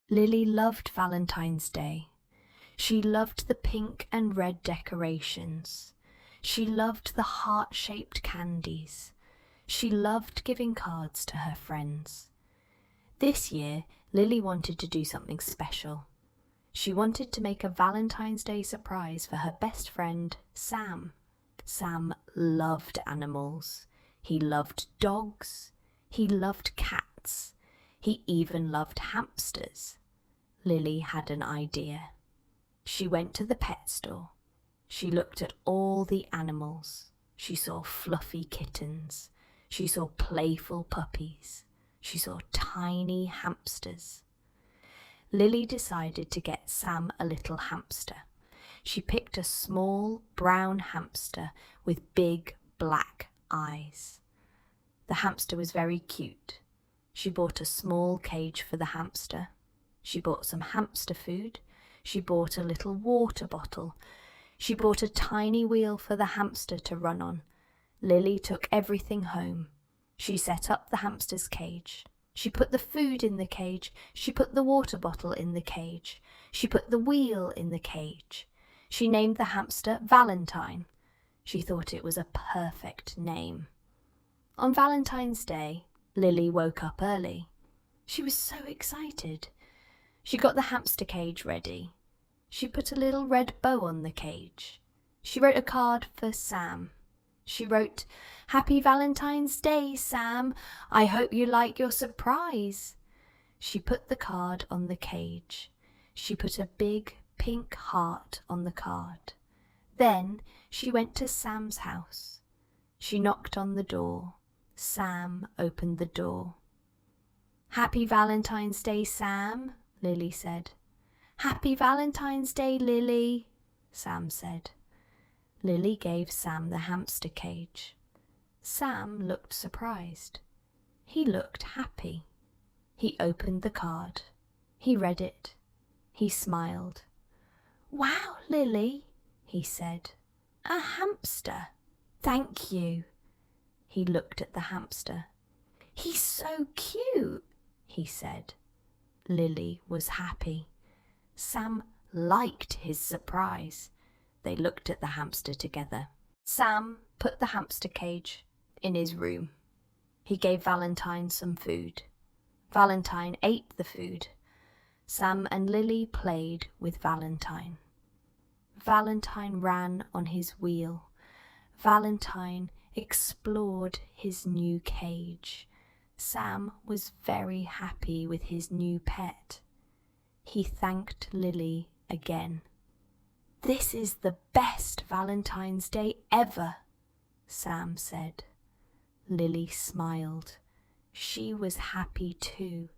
Lily loved Valentine's Day. She loved the pink and red decorations. She loved the heart-shaped candies. She loved giving cards to her friends. This year, Lily wanted to do something special. She wanted to make a Valentine's Day surprise for her best friend, Sam. Sam loved animals. He loved dogs. He loved cats. He even loved hamsters. Lily had an idea. She went to the pet store. She looked at all the animals. She saw fluffy kittens. She saw playful puppies. She saw tiny hamsters. Lily decided to get Sam a little hamster. She picked a small brown hamster with big black eyes. The hamster was very cute. She bought a small cage for the hamster. She bought some hamster food. She bought a little water bottle. She bought a tiny wheel for the hamster to run on. Lily took everything home. She set up the hamster's cage. She put the food in the cage. She put the water bottle in the cage. She put the wheel in the cage. She named the hamster Valentine. She thought it was a perfect name. On Valentine's Day, Lily woke up early. She was so excited. She got the hamster cage ready. She put a little red bow on the cage. She wrote a card for Sam. She wrote, "Happy Valentine's Day, Sam. I hope you like your surprise." She put the card on the cage. She put a big pink heart on the card. Then she went to Sam's house. She knocked on the door. Sam opened the door. "Happy Valentine's Day, Sam," Lily said. "Happy Valentine's Day, Lily," Sam said. Lily gave Sam the hamster cage. Sam looked surprised. He looked happy. He opened the card. He read it. He smiled. "Wow, Lily," he said. "A hamster. Thank you." He looked at the hamster. "He's so cute," he said. Lily was happy. Sam liked his surprise. They looked at the hamster together. Sam put the hamster cage in his room. He gave Valentine some food. Valentine ate the food. Sam and Lily played with Valentine. Valentine ran on his wheel. Valentine explored his new cage. Sam was very happy with his new pet. He thanked Lily again. "This is the best Valentine's Day ever," Sam said. Lily smiled. She was happy too.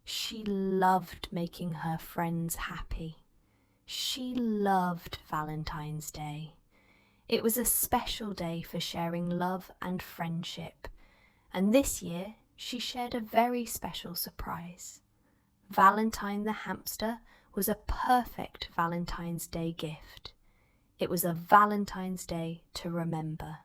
She loved making her friends happy. She loved Valentine's Day. It was a special day for sharing love and friendship, and this year she shared a very special surprise. Valentine the hamster was a perfect Valentine's Day gift. It was a Valentine's Day to remember.